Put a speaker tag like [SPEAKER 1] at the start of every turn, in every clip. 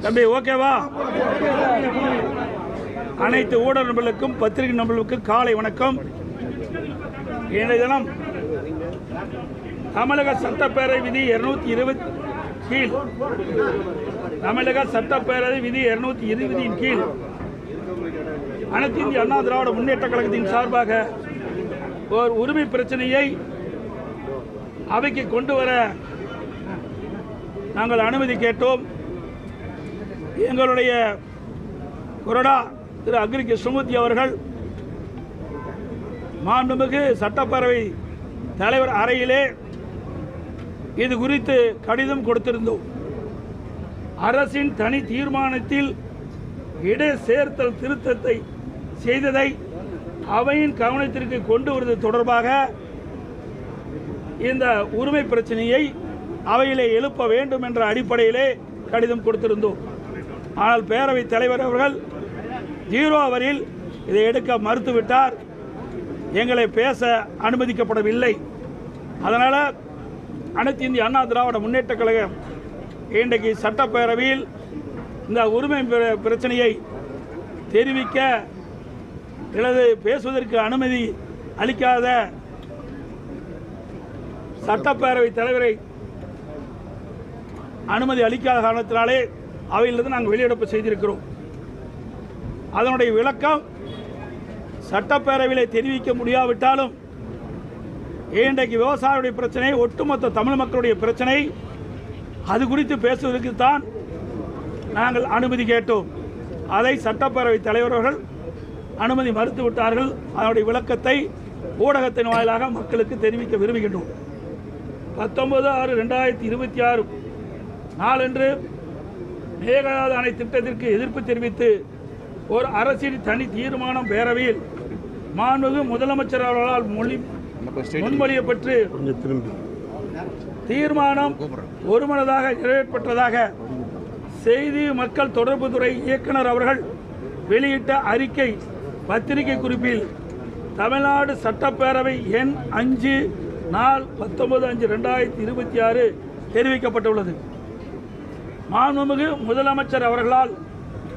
[SPEAKER 1] தம்பி ஓகேவா? அனைத்து ஊடக நண்பர்களுக்கும் பத்திரிகை நண்பர்களுக்கும் காலை வணக்கம். இன்றைய தினம் தமிழக சட்டப்பேரவை விதி 220 கீழ் தமிழக சட்டப்பேரவை விதி 220 கீழ் அனைத்து இந்திய அண்ணா திராவிட முன்னேற்ற கழகத்தின் சார்பாக ஒரு உரிமை பிரச்சனையை அவைக்கு கொண்டு வர நாங்கள் அனுமதி கேட்டோம். எங்களுடைய கொறடா திரு அக்ரி கிருஷ்ணமூர்த்தி அவர்கள் மாண்புமிகு சட்டப்பேரவை தலைவர் அறையிலே இது குறித்து கடிதம் கொடுத்திருந்தோம். அரசின் தனி தீர்மானத்தில் இடை சேர்த்தல் திருத்தத்தை செய்ததை அவையின் கவனத்திற்கு கொண்டு வருவது தொடர்பாக இந்த உரிமை பிரச்சனையை அவையிலே எழுப்ப வேண்டும் என்ற அடிப்படையிலே கடிதம் கொடுத்திருந்தோம். ஆனால் பேரவைத் தலைவர் அவர்கள் 0 அவரில் இதை எடுக்க மறுத்துவிட்டார். எங்களை பேச அனுமதிக்கப்படவில்லை. அதனால் அனைத்து இந்திய அண்ணா திராவிட முன்னேற்ற கழகம் இன்றைக்கு சட்டப்பேரவையில் இந்த உரிமை பிரச்சனையை தெரிவிக்க அல்லது பேசுவதற்கு அனுமதி அளிக்காத சட்டப்பேரவைத் தலைவரை அனுமதி அளிக்காத காரணத்தினாலே அவையிலிருந்து நாங்கள் வெளியிடப்பு செய்திருக்கிறோம். அதனுடைய விளக்கம் சட்டப்பேரவையில் தெரிவிக்க முடியாவிட்டாலும் இன்றைக்கு விவசாயிகளுடைய பிரச்சனை, ஒட்டுமொத்த தமிழ் மக்களுடைய பிரச்சனை, அது குறித்து பேசுவதற்கு தான் நாங்கள் அனுமதி கேட்டோம். அதை சட்டப்பேரவைத் தலைவர்கள் அனுமதி மறுத்துவிட்டார்கள். அதனுடைய விளக்கத்தை ஊடகத்தின் வாயிலாக மக்களுக்கு தெரிவிக்க விரும்புகின்றோம். 19/6/2026 நாளன்று மேகதாது அணை திட்டத்திற்கு எதிர்ப்பு தெரிவித்து ஒரு அரசின் தனி தீர்மானம் பேரவையில் மாண்புமிகு முதலமைச்சர் அவர்களால் முன்மொழியப்பட்டு தீர்மானம் ஒருமனதாக நிறைவேற்றப்பட்டதாக செய்தி மக்கள் தொடர்புத்துறை இயக்குனர் அவர்கள் வெளியிட்ட அறிக்கை பத்திரிகை குறிப்பில் தமிழ்நாடு சட்டப்பேரவை எண் 5 நாள் 19/5/2026 தெரிவிக்கப்பட்டுள்ளது. மாண்புமிகு முதலமைச்சர் அவர்களால்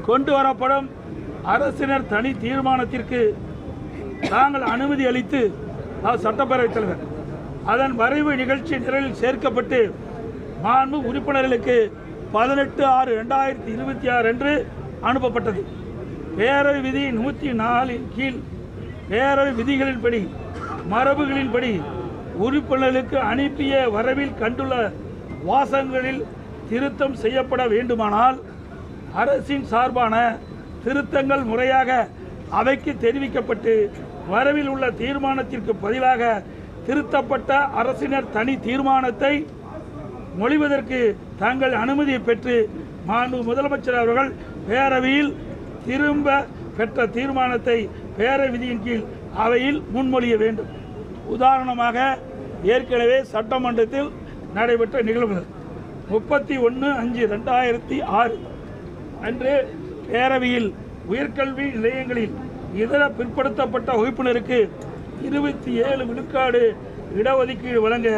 [SPEAKER 1] கொண்டு வரப்படும் அரசினர் தனி தீர்மானத்திற்கு நாங்கள் அனுமதி அளித்து சட்டப்பேரவைத் தலைவர் அதன் வரைவு நிகழ்ச்சி நிரலில் சேர்க்கப்பட்டு மாண்பு உறுப்பினர்களுக்கு 18/6/2026 அன்று அனுப்பப்பட்டது. பேரவை விதி 104 கீழ் பேரவை விதிகளின்படி மரபுகளின்படி உறுப்பினர்களுக்கு அனுப்பிய வரவில் கண்டுள்ள வாசகங்களில் திருத்தம் செய்யப்பட வேண்டுமானால் அரசின் சார்பான திருத்தங்கள் முறையாக அவைக்கு தெரிவிக்கப்பட்டு வரவில் உள்ள தீர்மானத்திற்கு பதிலாக திருத்தப்பட்ட அரசினர் தனி தீர்மானத்தை மொழிவதற்கு தங்கள் அனுமதியை பெற்று மாண்பு முதலமைச்சர் அவர்கள் பேரவையில் திரும்ப பெற்ற தீர்மானத்தை பேரவை விதியின் கீழ் அவையில் முன்மொழிய வேண்டும். உதாரணமாக ஏற்கனவே சட்டமன்றத்தில் நடைபெற்ற நிகழ்வுகள் 31/5/2006 அன்று பேரவையில் உயர்கல்வி நிலையங்களில் இதர பிற்படுத்தப்பட்ட வகுப்பினருக்கு 27 விழுக்காடு இடஒதுக்கீடு வழங்க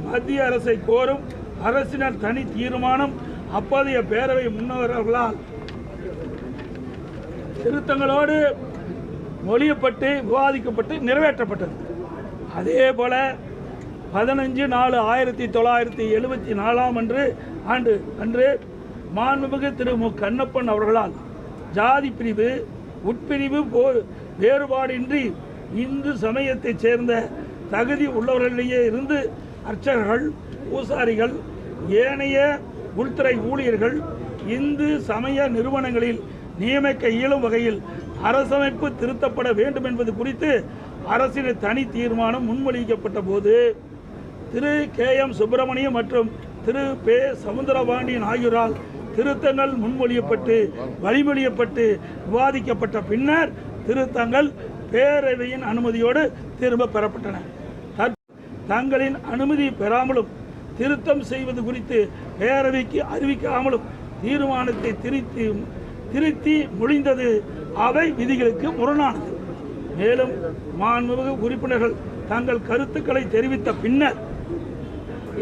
[SPEAKER 1] மத்திய அரசை கோரும் அரசினர் தனி தீர்மானம் அப்போதைய பேரவை முன்னவர்களால் திருத்தங்களோடு மொழியப்பட்டு விவாதிக்கப்பட்டு நிறைவேற்றப்பட்டது. அதே போல 15/4/1974 அன்று மாண்புமிகு திரு மு கண்ணப்பன் அவர்களால் ஜாதி பிரிவு உட்பிரிவு வேறுபாடின்றி இந்து சமயத்தைச் சேர்ந்த தகுதி உள்ளவர்களிடையே இருந்து அர்ச்சகர்கள், பூசாரிகள், ஏனைய உள்துறை ஊழியர்கள் இந்து சமய நிறுவனங்களில் நியமிக்க இயலும் வகையில் அரசமைப்பு திருத்தப்பட வேண்டும் என்பது குறித்து அரசின் தனி தீர்மானம் முன்மொழிக்கப்பட்ட போது திரு KM சுப்பிரமணியம் மற்றும் திரு பே சமுத்திரபாண்டியன் ஆகியோரால் திருத்தங்கள் முன்மொழியப்பட்டு வழிமொழியப்பட்டு விவாதிக்கப்பட்ட பின்னர் திருத்தங்கள் பேரவையின் அனுமதியோடு திரும்ப பெறப்பட்டன. தங்களின் அனுமதி பெறாமலும் திருத்தம் செய்வது குறித்து பேரவைக்கு அறிவிக்காமலும் தீர்மானத்தை திருத்தி மொழிந்தது அவை விதிகளுக்கு முரணானது. மேலும் மாண்புமிகு உறுப்பினர்கள் தங்கள் கருத்துக்களை தெரிவித்த பின்னர்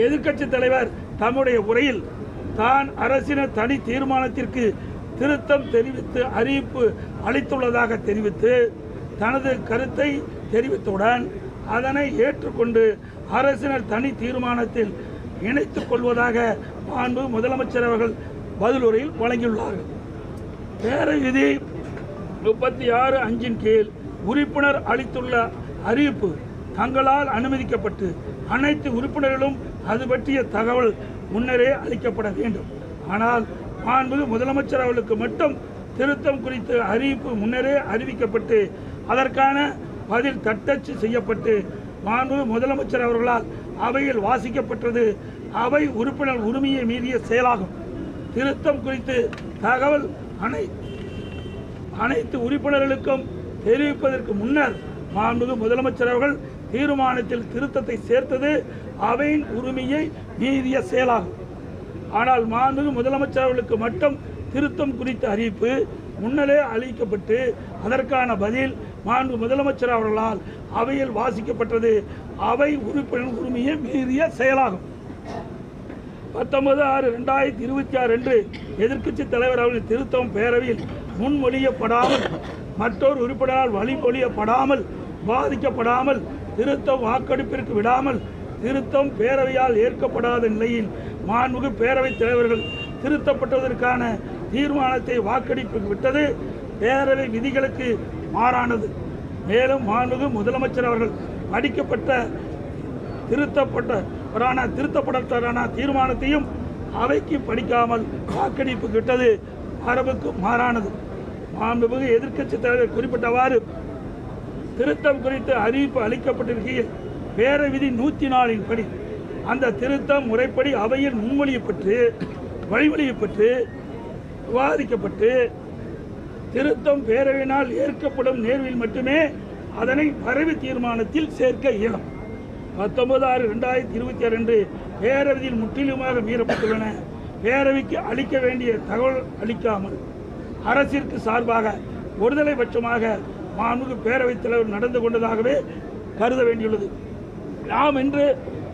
[SPEAKER 1] எதிர்க்கட்சி தலைவர் தம்முடைய உரையில் தான் அரசின தனி தீர்மானத்திற்கு திருத்தம் தெரிவித்து அறிவிப்பு அளித்துள்ளதாக தெரிவித்து தனது கருத்தை தெரிவித்தவுடன் அதனை ஏற்றுக்கொண்டு அரசினர் தனி தீர்மானத்தில் இணைத்துக் கொள்வதாக மாண்பு முதலமைச்சர் அவர்கள் பதிலுரையில் வழங்கியுள்ளார்கள். பேரவை விதி 36(5) கீழ் உறுப்பினர் அளித்துள்ள அறிவிப்பு தங்களால் அனுமதிக்கப்பட்டு அனைத்து உறுப்பினர்களும் அது பற்றிய தகவல் முன்னரே அளிக்கப்பட வேண்டும். ஆனால் மாண்பு முதலமைச்சர் அவர்களுக்கு மட்டும் திருத்தம் குறித்து அறிவிப்பு முன்னரே அறிவிக்கப்பட்டு அதற்கான பதில் தட்டச்சு செய்யப்பட்டு மாண்பு முதலமைச்சர் அவர்களால் அவையில் வாசிக்கப்பட்டது அவை உறுப்பினர் உரிமையை மீறிய செயலாகும். திருத்தம் குறித்து தகவல் அனைத்து உறுப்பினர்களுக்கும் தெரிவிப்பதற்கு முன்னர் மாண்பு முதலமைச்சர் அவர்கள் தீர்மானத்தில் திருத்தத்தை சேர்த்தது அவையின் உரிமையை மீறிய செயலாகும். ஆனால் மாண்பு முதலமைச்சர் அவர்களுக்கு மட்டும் திருத்தம் குறித்த அறிவிப்பு முன்னரே அளிக்கப்பட்டு அதற்கான பதில் மாண்பு முதலமைச்சர் அவர்களால் அவையில் வாசிக்கப்பட்டது அவை உறுப்பினர் உரிமையை மீறிய செயலாகும். 19/6/2026 அன்று எதிர்க்கட்சி தலைவர் அவர்களின் திருத்தம் பேரவையில் முன்மொழியப்படாமல் மற்றொரு உறுப்பினரால் வழிமொழியப்படாமல் பாதிக்கப்படாமல் திருத்தம் வாக்கெடுப்பிற்கு விடாமல் திருத்தம் பேரவையால் ஏற்கப்படாத நிலையில் மாண்புமிகு பேரவைத் தலைவர்கள் திருத்தப்பட்டதற்கான தீர்மானத்தை வாக்கெடுப்புக்கு விட்டது பேரவை விதிகளுக்கு மாறானது. மேலும் மாண்புமிகு முதலமைச்சர் அவர்கள் அடிக்கப்பட்ட திருத்தப்பட்ட தீர்மானத்தையும் அவைக்கு படிக்காமல் வாக்கெடுப்புக்கு விட்டது மரபுக்கு மாறானது. மாண்புமிகு எதிர்க்கட்சி தலைவர் குறிப்பிட்டவாறு திருத்தம் குறித்து அறிவிப்பு அளிக்கப்பட்டிருக்கையில் பேரவை விதி 104 படி அந்த திருத்தம் முறைப்படி அவையில் முன்மொழியப்பட்டு வழிமொழியப்பட்டு விவாதிக்கப்பட்டு திருத்தம் பேரவையினால் ஏற்கப்படும் நேர்வில் மட்டுமே அதனை வரைவு தீர்மானத்தில் சேர்க்க இயலும். 19/6/2026 அன்று பேரவையில் முற்றிலுமாக மீறப்பட்டுள்ளன. பேரவைக்கு அளிக்க வேண்டிய தகவல் அளிக்காமல் அரசிற்கு சார்பாக ஒருதலை பட்சமாக மாண்புமிகு பேரவைத் தலைவர் நடந்து கொண்டதாகவே கருத வேண்டியுள்ளது. நாம் இன்று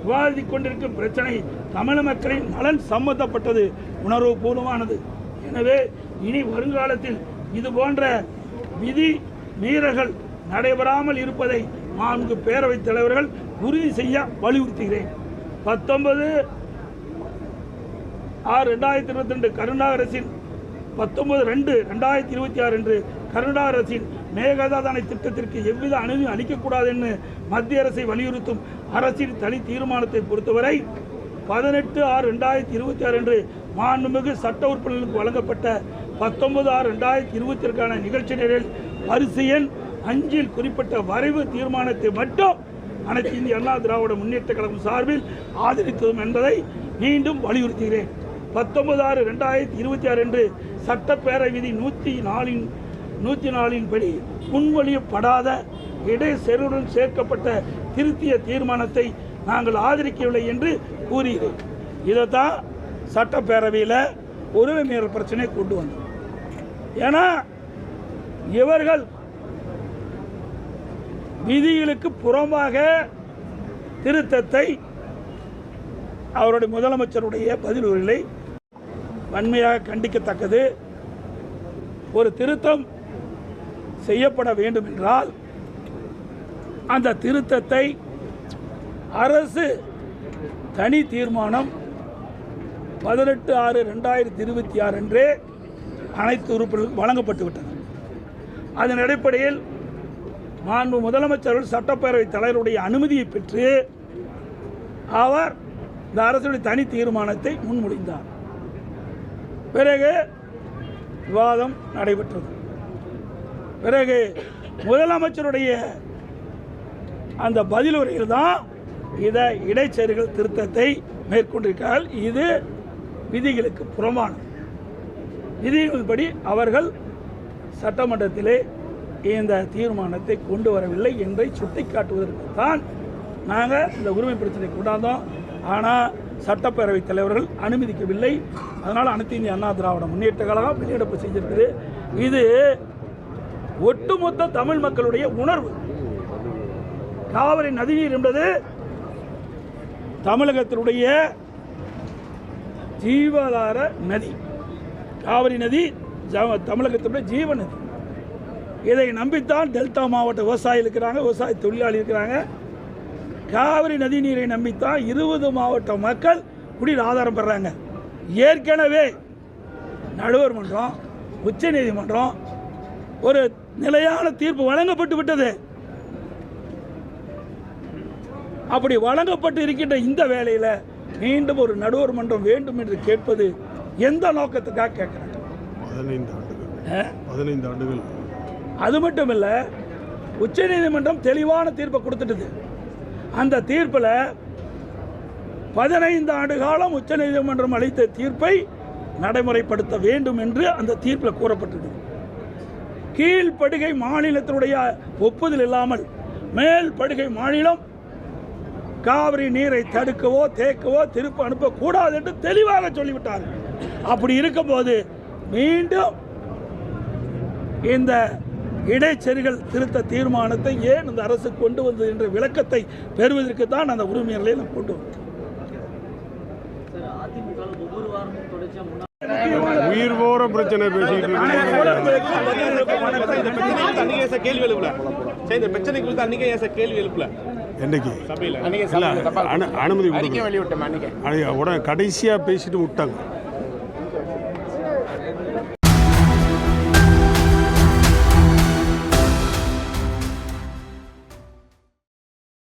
[SPEAKER 1] விவாதித்துக் கொண்டிருக்கும் பிரச்சனை தமிழ் மக்களின் நலன் சம்பந்தப்பட்டது, உணர்வுபூர்வமானது. எனவே இனி வருங்காலத்தில் இது போன்ற விதி மீறல்கள் நடைபெறாமல் இருப்பதை மாண்புமிகு பேரவைத் தலைவர்கள் உறுதி செய்ய வலியுறுத்துகிறேன். 19/6/2022 கருணாநிதி அரசின் 19/2/2026 அன்று கருணாநிதி அரசின் மேகதாது திட்டத்திற்கு எவ்வித அனுமதி அளிக்கக்கூடாது என்று மத்திய அரசை வலியுறுத்தும் அரசின் தனி தீர்மானத்தை பொறுத்தவரை 18/6/2026 அன்று மாண்புமிகு சட்ட உறுப்பினர்களுக்கு வழங்கப்பட்ட 19/6/2026 நிகழ்ச்சி நிரல் வரிசை எண் 5 குறிப்பிட்ட வரைவு தீர்மானத்தை மட்டும் அனைத்து இந்திய அண்ணா திராவிட முன்னேற்ற கழகம் சார்பில் ஆதரித்ததும் என்பதை மீண்டும் வலியுறுத்துகிறேன். 19/6/2026 அன்று சட்டப்பேரவை விதி 104 படி முன்மொழியப்படாத இடைச்செருடன் சேர்க்கப்பட்ட திருத்திய தீர்மானத்தை நாங்கள் ஆதரிக்கவில்லை என்று கூறுகிறேன். இதைத்தான் சட்டப்பேரவையில் உரிமை மீறல் பிரச்சனை கொண்டு வந்தோம். ஏன்னா இவர்கள் விதிகளுக்கு புறம்பாக திருத்தத்தை அவருடைய முதலமைச்சருடைய பதிலுரைகளை வன்மையாக கண்டிக்கத்தக்கது. ஒரு திருத்தம் செய்யப்பட வேண்டும் என்றால் அந்த திருத்தத்தை அரசு தனி தீர்மானம் 18/6/2026 அன்றே அனைத்து உறுப்பினர்களுக்கும் வழங்கப்பட்டு விட்டது. அதன் அடிப்படையில் மாண்பு முதலமைச்சர்கள் சட்டப்பேரவைத் தலைவருடைய அனுமதியை பெற்று அவர் இந்த அரசுடைய தனி தீர்மானத்தை முன்மொழிந்தார். பிறகு விவாதம் நடைபெற்றது. பிறகு முதலமைச்சருடைய அந்த பதிலுரையில் தான் இதை இடைச்செருகல் திருத்தத்தை மேற்கொண்டிருக்கிறார்கள். இது விதிகளுக்கு புறமானது. விதிகளின்படி அவர்கள் சட்டமன்றத்திலே இந்த தீர்மானத்தை கொண்டு வரவில்லை என்பதை சுட்டிக்காட்டுவதற்கு தான் நாங்கள் இந்த உரிமை பிரச்சனை கொண்டாந்தோம். ஆனால் சட்டப்பேரவைத் தலைவர்கள் அனுமதிக்கவில்லை. அதனால் அனைத்து இந்திய அண்ணா திராவிட முன்னேற்ற கழகம் வெளியிடப்பு செஞ்சிருக்குது. இது ஒட்டுமொத்த தமிழ் மக்களுடைய உணர்வு. காவிரி நதிநீர் என்பது தமிழகத்தினுடைய ஜீவாதார நதி. காவிரி நதி தமிழகத்துடைய ஜீவ நதி. இதை நம்பித்தான் டெல்டா மாவட்ட விவசாயிகள் இருக்கிறாங்க, விவசாய தொழிலாளி இருக்கிறாங்க. காவிரி நதி நீரை நம்பித்தான் 20 மாவட்ட மக்கள் குடிநீர் ஆதாரம் பெறாங்க. ஏற்கனவே நடுவர் மன்றம், உச்ச நீதிமன்றம் ஒரு நிலையான தீர்ப்பு வழங்கப்பட்டு விட்டது. அப்படி வழங்கப்பட்டு இருக்கின்ற இந்த வேளையில் மீண்டும் ஒரு நடுவர் மன்றம் வேண்டும் என்று கேட்பது எந்த நோக்கத்துக்காக கேட்கிறாங்க?
[SPEAKER 2] 15 ஆண்டுகள்.
[SPEAKER 1] அது மட்டும் இல்லை, உச்ச நீதிமன்றம் தெளிவான தீர்ப்பை கொடுத்துட்டது. அந்த தீர்ப்பில் 15 ஆண்டு காலம் உச்ச நீதிமன்றம் அளித்த தீர்ப்பை நடைமுறைப்படுத்த வேண்டும் என்று அந்த தீர்ப்பில் கூறப்பட்டது. கீழ்ப்படுகை மாநிலத்தினுடைய ஒப்புதல் இல்லாமல் மேல் படுகை மாநிலம் காவிரி நீரை தடுக்கவோ தேக்கவோ திருப்ப அனுப்பக்கூடாது என்று தெளிவாக சொல்லிவிட்டார். அப்படி இருக்கும்போது மீண்டும் இந்த இடைச்செருகல் திருத்த தீர்மானத்தை ஏன் இந்த அரசு கொண்டு வந்தது என்ற விளக்கத்தை பெறுவதற்கு தான் அந்த உரிமைகளை நாம் கொண்டு வந்தோம்.
[SPEAKER 2] உயிர் போற பிரச்சனை பேசிட்டு அனுமதி உடனே கடைசியா பேசிட்டு விட்டாங்க.